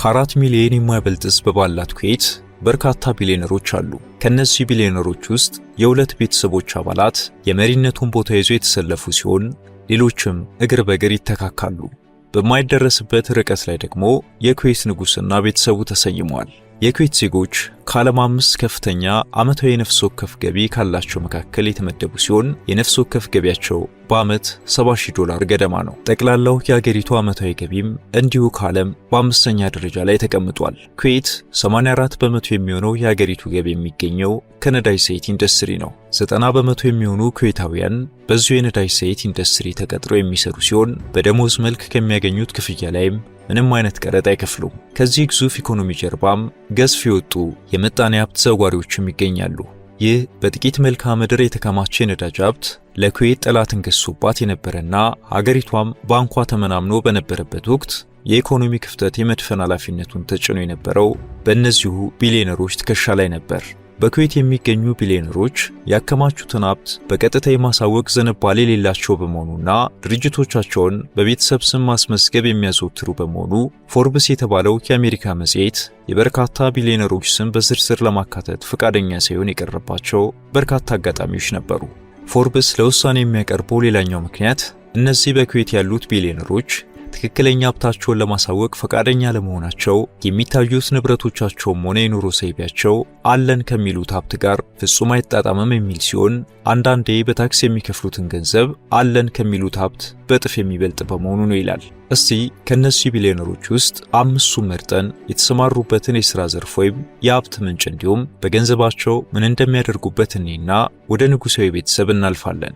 ከ4 ሚሊዮን የማይበልጥ ሕዝብ ባላት ኩዌት በርካታ ቢሊዮነሮች አሉ። ከነዚህ ቢሊዮነሮች ውስጥ የሁለት ቤተሰቦች አባላት የመሪነቱን ቦታ ይዘው የተሰለፉ ሲሆን ሌሎችም እግር በእግር ይተካካሉ። በማይደረስበት ርቀት ላይ ደግሞ የኩዌት ንጉስና ቤተሰቡ ተሰይመዋል። የኩዌት ዜጎች ከዓለም 5 ከፍተኛ ዓመታዊ የነፍስ ወከፍ ገቢ ካላቸው መካከል የተመደቡ ሲሆን የነፍስ ወከፍ ገቢያቸው በዓመት $70,000 ገደማ ነው። ጠቅላላው የአገሪቱ ዓመታዊ ገቢም እንዲሁ ከዓለም በ5ኛ ደረጃ ላይ ተቀምጧል። ኩዌት 84 በመቶ የሚሆነው የአገሪቱ ገቢ የሚገኘው ከነዳጅ ዘይት ኢንዱስትሪ ነው። 90 በመቶ የሚሆኑ ኩዌታውያን በዚሁ የነዳጅ ዘይት ኢንዱስትሪ ተቀጥረው የሚሰሩ ሲሆን በደሞዝ መልክ ከሚያገኙት ክፍያ ላይም ምንም አይነት ቀረጥ አይከፍሉም። ከዚህ ግዙፍ ኢኮኖሚ ጀርባም ገዝፍ የወጡ የምጣኔ ሀብት ዘዋሪዎችም ይገኛሉ። ይህ በጥቂት መልክዓ ምድር የተከማቸ የነዳጅ ሀብት ለኩዌት ጠላትን ገዝቶባት የነበረና ሀገሪቷም ባንኳ ተመናምኖ በነበረበት ወቅት የኢኮኖሚ ክፍተት የመድፈን ኃላፊነቱን ተጭኖ የነበረው በእነዚሁ ቢሊዮነሮች ትከሻ ላይ ነበር። በኩዌት የሚገኙ ቢሊዮነሮች ያከማቹትን ሀብት በቀጥታ የማሳወቅ ዝንባሌ የሌላቸው በመሆኑና ድርጅቶቻቸውን በቤተሰብ ስም ማስመዝገብ የሚያዘወትሩ በመሆኑ ፎርብስ የተባለው የአሜሪካ መጽሔት የበርካታ ቢሊዮነሮች ስም በዝርዝር ለማካተት ፈቃደኛ ሳይሆን የቀረባቸው በርካታ አጋጣሚዎች ነበሩ። ፎርብስ ለውሳኔ የሚያቀርበው ሌላኛው ምክንያት እነዚህ በኩዌት ያሉት ቢሊዮነሮች ትክክለኛ ሀብታቸውን ለማሳወቅ ፈቃደኛ ለመሆናቸው የሚታዩት ንብረቶቻቸውም ሆነ የኑሮ ዘይቤያቸው አለን ከሚሉት ሀብት ጋር ፍጹም አይጣጣምም የሚል ሲሆን አንዳንዴ በታክስ የሚከፍሉትን ገንዘብ አለን ከሚሉት ሀብት በጥፍ የሚበልጥ በመሆኑ ነው ይላል። እስቲ ከነዚህ ቢሊዮነሮች ውስጥ 5ቱን መርጠን የተሰማሩበትን የሥራ ዘርፍ ወይም የሀብት ምንጭ እንዲሁም በገንዘባቸው ምን እንደሚያደርጉበት እኔና ወደ ንጉሳዊ ቤተሰብ እናልፋለን።